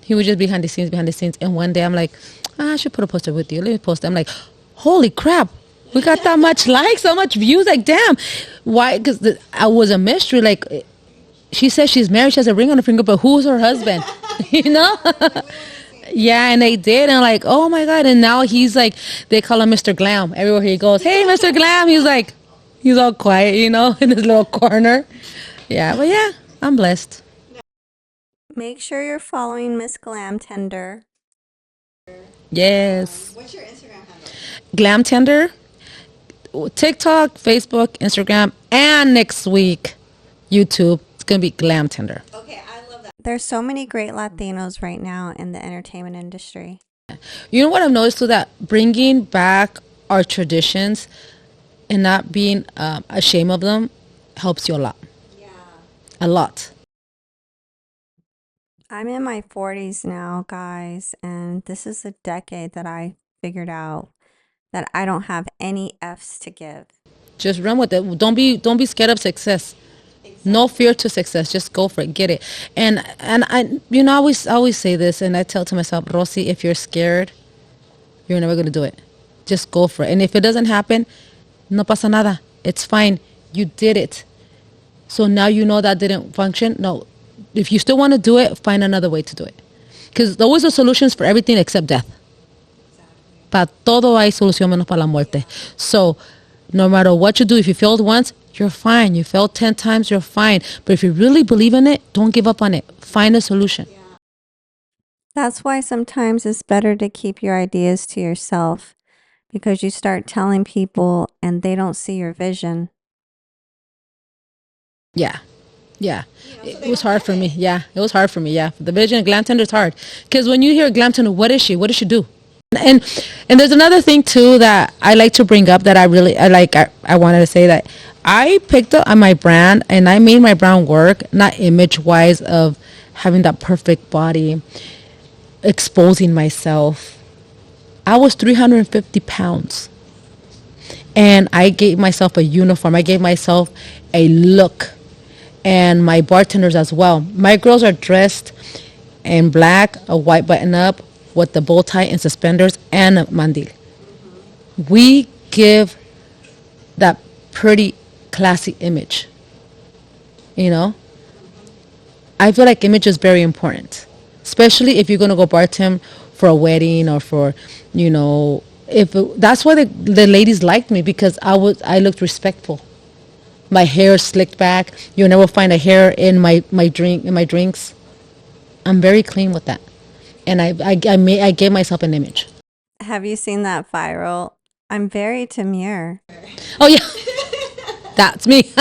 He would just behind the scenes. And one day I'm like, I should put a poster with you. Let me post it. I'm like, holy crap. We got that much likes, so much views. Like, damn. Why? Because I was a mystery. Like, she says she's married. She has a ring on her finger, but who's her husband? You know? Yeah, and they did. And I'm like, oh, my God. And now he's like, they call him Mr. Glam. Everywhere he goes, hey, Mr. Glam. He's like, he's all quiet, you know, in his little corner. Yeah, but yeah, I'm blessed. Make sure you're following Miss Glamtender. Yes. What's your Instagram handle? Glamtender. TikTok, Facebook, Instagram, and next week, YouTube. It's going to be Glamtender. Okay, I love that. There's so many great Latinos right now in the entertainment industry. You know what I've noticed too? That bringing back our traditions and not being ashamed of them helps you a lot. Yeah. A lot. I'm in my 40s now, guys, and this is a decade that I figured out that I don't have any F's to give. Just run with it. Don't be scared of success. Exactly. No fear to success. Just go for it. Get it. And I always say this, and I tell to myself, Rosie, if you're scared, you're never gonna do it. Just go for it. And if it doesn't happen, no pasa nada. It's fine. You did it. So now you know that didn't function. No, if you still want to do it, find another way to do it. Because there always are solutions for everything except death. Para todo hay solución menos para la muerte. So no matter what you do, if you failed once, you're fine. You failed 10 times, you're fine. But if you really believe in it, don't give up on it. Find a solution. That's why sometimes it's better to keep your ideas to yourself, because you start telling people and they don't see your vision. Yeah. It was hard for me. Yeah, it was hard for me. Yeah, the vision of Glamtender is hard. Because when you hear Glamtender, what is she? What does she do? And there's another thing too that I like to bring up that I wanted to say that I picked up on my brand and I made my brand work, not image wise of having that perfect body, exposing myself. I was 350 pounds and I gave myself a uniform. I gave myself a look, and my bartenders as well. My girls are dressed in black, a white button up, with the bow tie and suspenders and a mandil. We give that pretty classy image. You know? I feel like image is very important. Especially if you're going to go bartend for a wedding or for, that's why the ladies liked me, because I looked respectful. My hair is slicked back. You'll never find a hair in my drinks. I'm very clean with that, and I gave myself an image. Have you seen that viral? I'm very demure. Oh yeah, that's me.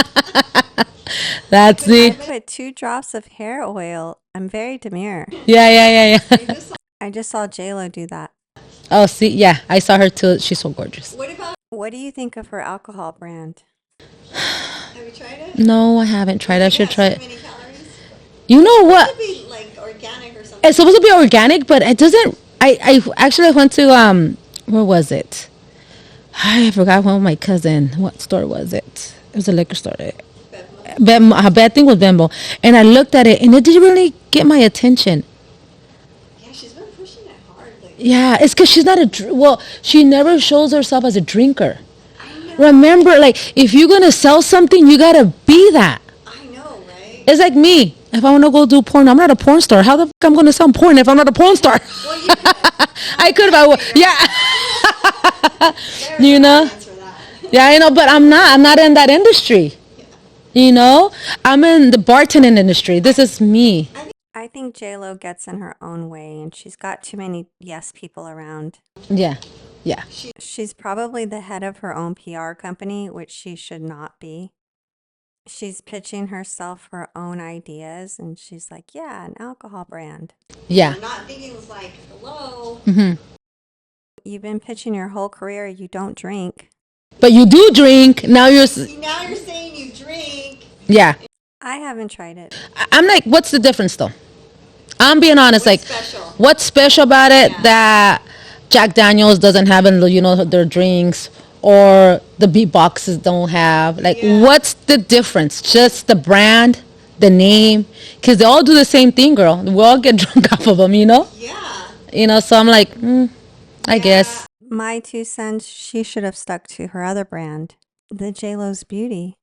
That's me. Put 2 drops of hair oil. I'm very demure. Yeah. I just saw JLo do that. Oh, see, yeah, I saw her too. She's so gorgeous. What do you think of her alcohol brand? Have you tried it? No, I haven't tried. I should try it. Many calories? You know what? It could be like organic or something. It's supposed to be organic, but it doesn't. I actually went to where was it? I forgot one with my cousin. What store was it? It was a liquor store. Bembo. I think it was Bembo. And I looked at it, and it didn't really get my attention. Yeah, she's been pushing it hard lately. Yeah, it's because she's not she never shows herself as a drinker. I know. Remember, like, if you're going to sell something, you got to be that. I know, right? It's like me. If I want to go do porn, I'm not a porn star. How the fuck I'm going to sell porn if I'm not a porn star? Well, you could. I could if I would. Yeah. You know? Yeah, I know, but I'm not. I'm not in that industry. You know? I'm in the bartending industry. This is me. I think JLo gets in her own way, and she's got too many yes people around. Yeah. She's probably the head of her own PR company, which she should not be. She's pitching herself her own ideas, and she's like, yeah, an alcohol brand. Yeah. We're not thinking it's like, hello. Mm-hmm. You've been pitching your whole career, you don't drink. But you do drink. Now you're saying you drink. Yeah. I haven't tried it. I'm like, what's the difference though? I'm being honest. What's special about it that Jack Daniels doesn't have in, their drinks, or the beatboxes don't have? Like, what's the difference? Just the brand, the name? Because they all do the same thing, girl. We all get drunk off of them, Yeah. So I'm like, I guess. My 2 cents, she should have stuck to her other brand, the JLo's Beauty.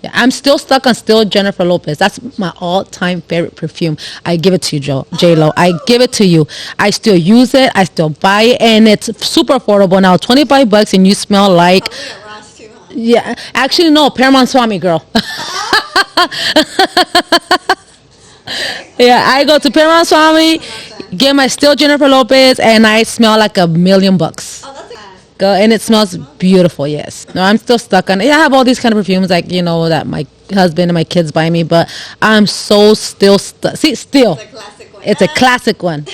Yeah, I'm still stuck on Jennifer Lopez. That's my all-time favorite perfume. I give it to you, JLo. I give it to you. I still use it. I still buy it, and it's super affordable now. $25, and you smell like. Probably at Ross too, huh? Yeah, actually no, Paramount Swami, girl. Yeah, I go to Paramount Swami, get my still Jennifer Lopez, and I smell like $1 million. Go, and it smells beautiful. Yes. No, I'm still stuck on it. I have all these kind of perfumes, like, that my husband and my kids buy me, but I'm so still stuck. See, still. It's a classic one.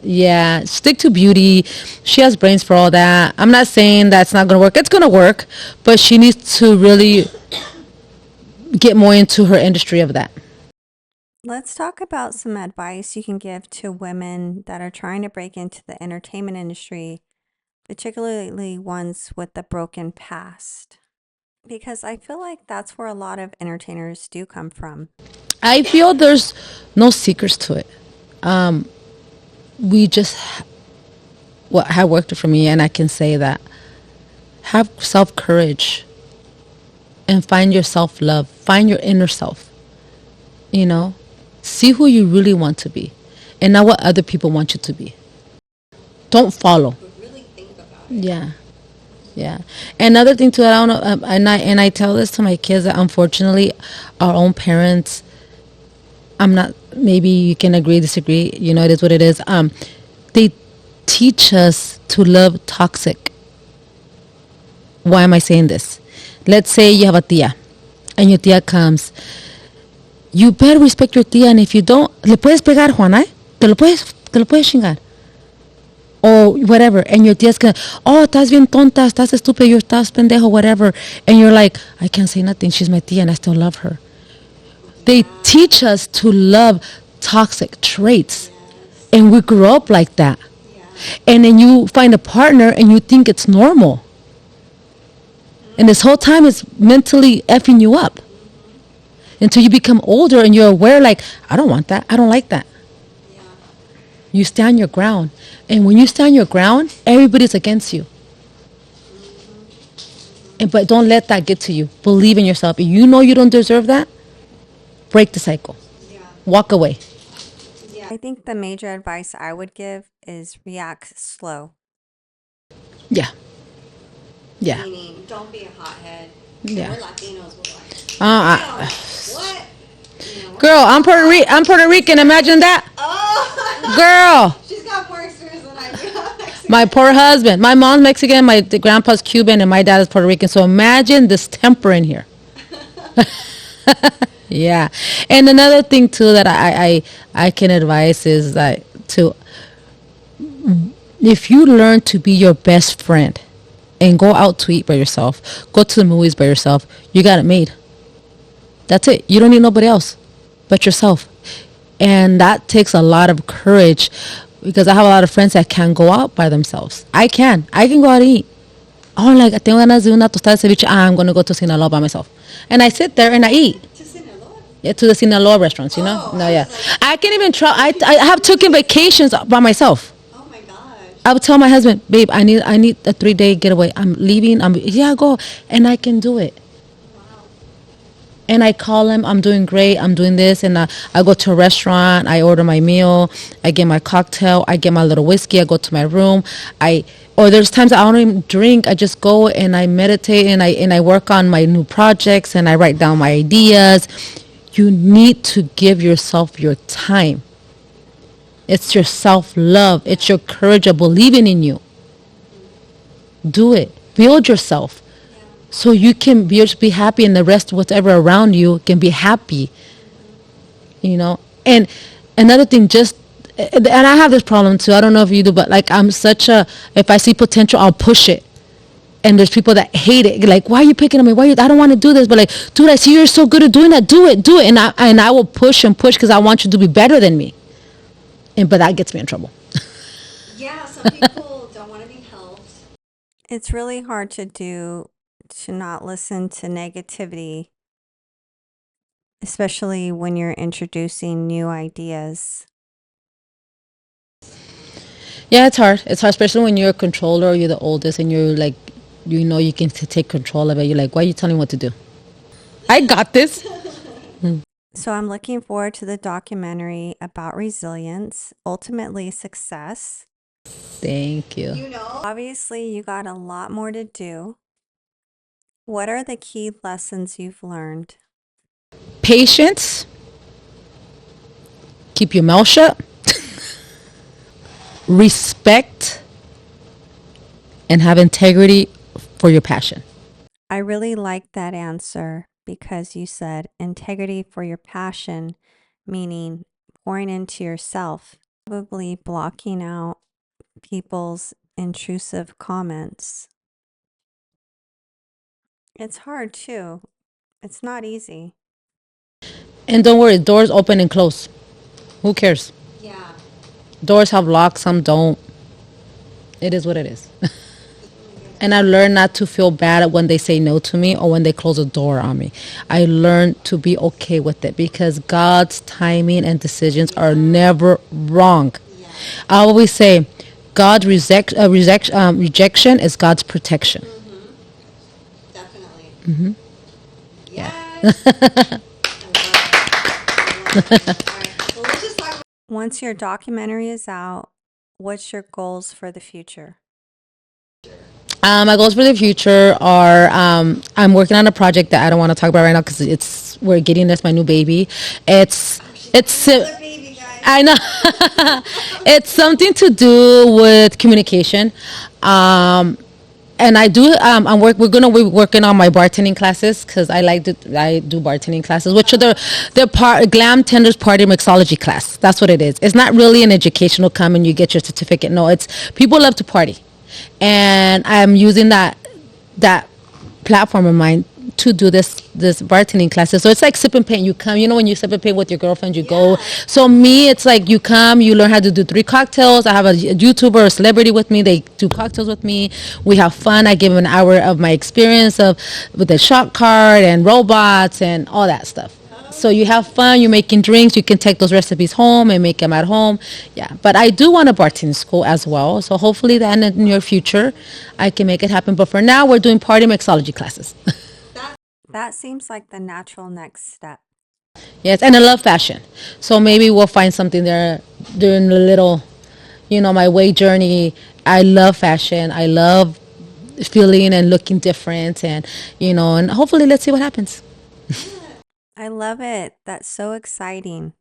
Yeah, stick to beauty. She has brains for all that. I'm not saying that's not going to work. It's going to work, but she needs to really get more into her industry of that. Let's talk about some advice you can give to women that are trying to break into the entertainment industry, particularly ones with a broken past. Because I feel like that's where a lot of entertainers do come from. I feel there's no secrets to it. We just, what have worked for me, and I can say that, have self-courage and find your self-love. Find your inner self. See who you really want to be, and not what other people want you to be. Don't follow. Really think about it. Yeah. Another thing too, I don't know, and I tell this to my kids, that unfortunately, our own parents. I'm not. Maybe you can agree, disagree. It is what it is. They teach us to love toxic. Why am I saying this? Let's say you have a tia, and your tia comes. You better respect your tía, and if you don't, le puedes pegar, Juana, te lo puedes chingar. Or whatever, and your tía's gonna, estás bien tonta, estás estúpido, you're estás pendejo, whatever. And you're like, I can't say nothing, she's my tía, and I still love her. They teach us to love toxic traits, and we grow up like that. And then you find a partner, and you think it's normal. And this whole time it's mentally effing you up. Until you become older and you're aware, like, I don't want that. I don't like that. Yeah. You stand your ground. And when you stand your ground, everybody's against you. But don't let that get to you. Believe in yourself. If you know you don't deserve that, break the cycle. Yeah. Walk away. Yeah. I think the major advice I would give is react slow. Yeah. Meaning, don't be a hothead. Yeah. We're Latinos. We're like, Uh, what? girl, I'm Puerto Rican. Imagine that. Oh, Girl, she's got more experience than I do. my poor husband. My mom's Mexican, the grandpa's Cuban, and my dad is Puerto Rican. So imagine this temper in here. Yeah. And another thing too that I can advise is that to if you learn to be your best friend and go out to eat by yourself, go to the movies by yourself, you got it made. That's it. You don't need nobody else but yourself. And that takes a lot of courage because I have a lot of friends that can't go out by themselves. I can. I can go out and eat. Oh, like, tengo ganas de una tostada de ceviche. I'm going to go to Sinaloa by myself. And I sit there and I eat. To Sinaloa? Yeah, to the Sinaloa restaurants, you know? Oh, No, I yeah. was like- I can't even try. I have taken vacations by myself. Oh my gosh. I would tell my husband, babe, I need a 3-day getaway. I'm leaving. Yeah, go. And I can do it. Wow. And I call him, I'm doing great, I'm doing this. And I go to a restaurant, I order my meal, I get my cocktail, I get my little whiskey, I go to my room. Or there's times I don't even drink, I just go and I meditate and I work on my new projects and I write down my ideas. You need to give yourself your time. It's your self-love. It's your courage of believing in you. Do it. Build yourself. So you can be happy and the rest, whatever around you, can be happy. You know? And another thing, and I have this problem too. I don't know if you do, but like if I see potential, I'll push it. And there's people that hate it. Like, why are you picking on me? I don't want to do this. But like, dude, I see you're so good at doing that. Do it. And I will push and push because I want you to be better than me. But that gets me in trouble. Yeah, some people don't want to be helped. It's really hard to not listen to negativity, especially when you're introducing new ideas. Yeah, it's hard. It's hard, especially when you're a controller or you're the oldest and you're like, you can take control of it. You're like, why are you telling me what to do? I got this. So I'm looking forward to the documentary about resilience, ultimately success. Thank you. You know, obviously you got a lot more to do. What are the key lessons you've learned? Patience. Keep your mouth shut. Respect. And have integrity for your passion. I really like that answer because you said integrity for your passion, meaning pouring into yourself, probably blocking out people's intrusive comments. It's hard too. It's not easy. And don't worry, doors open and close. Who cares? Yeah. Doors have locks, some don't. It is what it is. And I learned not to feel bad when they say no to me or when they close a door on me. I learned to be okay with it because God's timing and decisions are never wrong. Yeah. I always say God's rejection is God's protection. Mm-hmm. Definitely. Mm-hmm. Yes. All right. So once your documentary is out, what's your goals for the future? My goals for the future are I'm working on a project that I don't want to talk about right now because we're getting this my new baby. I know it's something to do with communication. And I do we're gonna be working on my bartending classes because I do bartending classes, which are the Glamtender's party mixology class. That's what it is. It's not really an educational come and you get your certificate. No, it's people love to party. And I'm using that platform of mine to do this bartending classes. So it's like sip and paint. You come, when you sip and paint with your girlfriend, you go. So me, it's like you come, you learn how to do 3 cocktails. I have a YouTuber, a celebrity with me. They do cocktails with me. We have fun. I give them an hour of my experience with the shot card and robots and all that stuff. So you have fun, you're making drinks, you can take those recipes home and make them at home. Yeah, but I do want a bartending school as well. So hopefully then in the near future, I can make it happen. But for now, we're doing party mixology classes. That seems like the natural next step. Yes, and I love fashion. So maybe we'll find something there during the little, my way journey. I love fashion. I love feeling and looking different, and and hopefully let's see what happens. I love it. That's so exciting.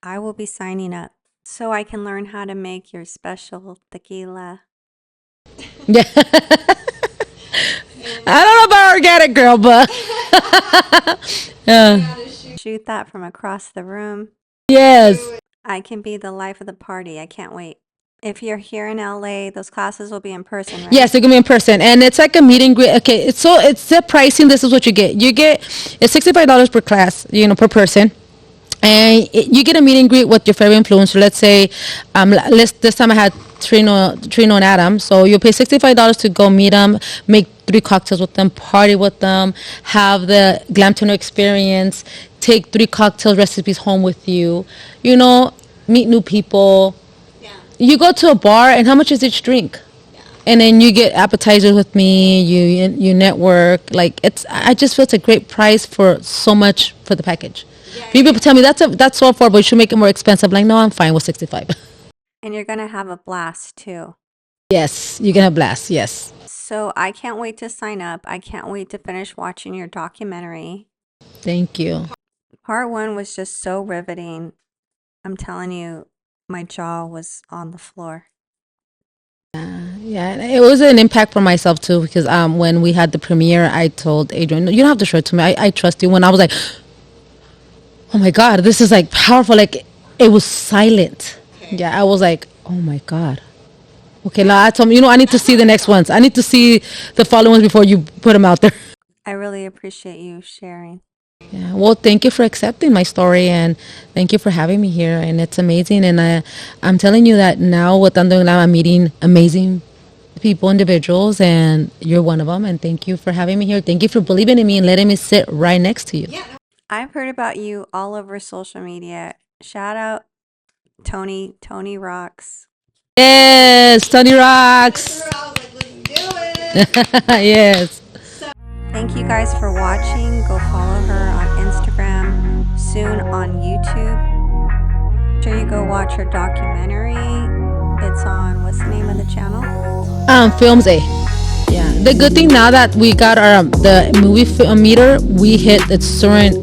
I will be signing up so I can learn how to make your special tequila. Yeah. I don't know about organic, girl, but Shoot that from across the room. yes. I can be the life of the party. I can't wait. If you're here in LA, those classes will be in person, right? Yes, they're gonna be in person, and it's like a meet and greet. Okay, it's the pricing. This is what you get. It's $65 per class, per person. And you get a meet and greet with your favorite influencer. Let's say, this time I had Trino and Adam. So you'll pay $65 to go meet them, make 3 cocktails with them, party with them, have the Glamtender experience, take 3 cocktail recipes home with you. Meet new people. Yeah. You go to a bar, and how much is each drink? And then you get appetizers with me. You network. I just feel it's a great price for so much for the package. People tell me that's so affordable. You should make it more expensive. Like, no, I'm fine with 65. And you're gonna have a blast too. Yes, you're gonna have a blast. Yes. So I can't wait to sign up. I can't wait to finish watching your documentary. Thank you. Part 1 was just so riveting. I'm telling you, my jaw was on the floor. Yeah, it was an impact for myself too, because when we had the premiere, I told Adrian, "You don't have to show it to me. I trust you." When I was like, oh my God, this is like powerful. Like, it was silent. Okay. Yeah, I was like, oh my God. Okay, now I told him, I need to see the next ones. I need to see the following ones before you put them out there. I really appreciate you sharing. Yeah, well, thank you for accepting my story, and thank you for having me here. And it's amazing. And I'm telling you that now with Under Glam, I'm meeting amazing people, individuals, and you're one of them. And thank you for having me here. Thank you for believing in me and letting me sit right next to you. Yeah. I've heard about you all over social media. Shout out Tony. Tony rocks. Yes, Tony rocks. Yes. Thank you guys for watching. Go follow her on Instagram, soon on YouTube. Make sure you go watch her documentary. It's on, what's the name of the channel? Films A. Yeah. The good thing now that we got our the movie meter, we hit a certain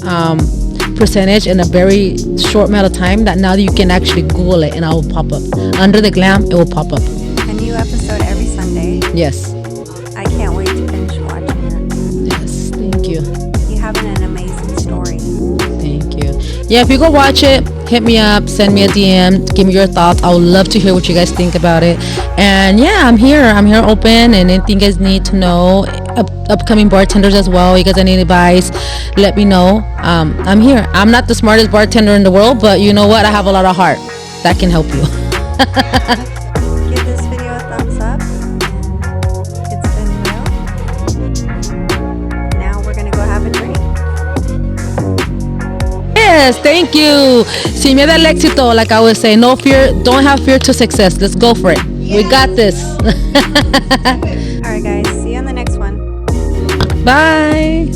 percentage in a very short amount of time that now you can actually Google it and it will pop up. Under the Glam, it will pop up. A new episode every Sunday. Yes. I can't wait to finish watching it. Yes. Thank you. You have an amazing story. Thank you. Yeah, if you go watch it, hit me up, send me a DM, give me your thoughts. I would love to hear what you guys think about it. And yeah, I'm here open, and anything you guys need to know, upcoming bartenders as well, you guys need advice, let me know. I'm here. I'm not the smartest bartender in the world, but you know what, I have a lot of heart that can help you. Give this video a thumbs up. It's been real. Now we're gonna go have a drink. Yes, thank you. Sin miedo al éxito, like I always say, no fear, don't have fear to success. Let's go for it. Yes. We got this. All right, guys. See you on the next one. Bye.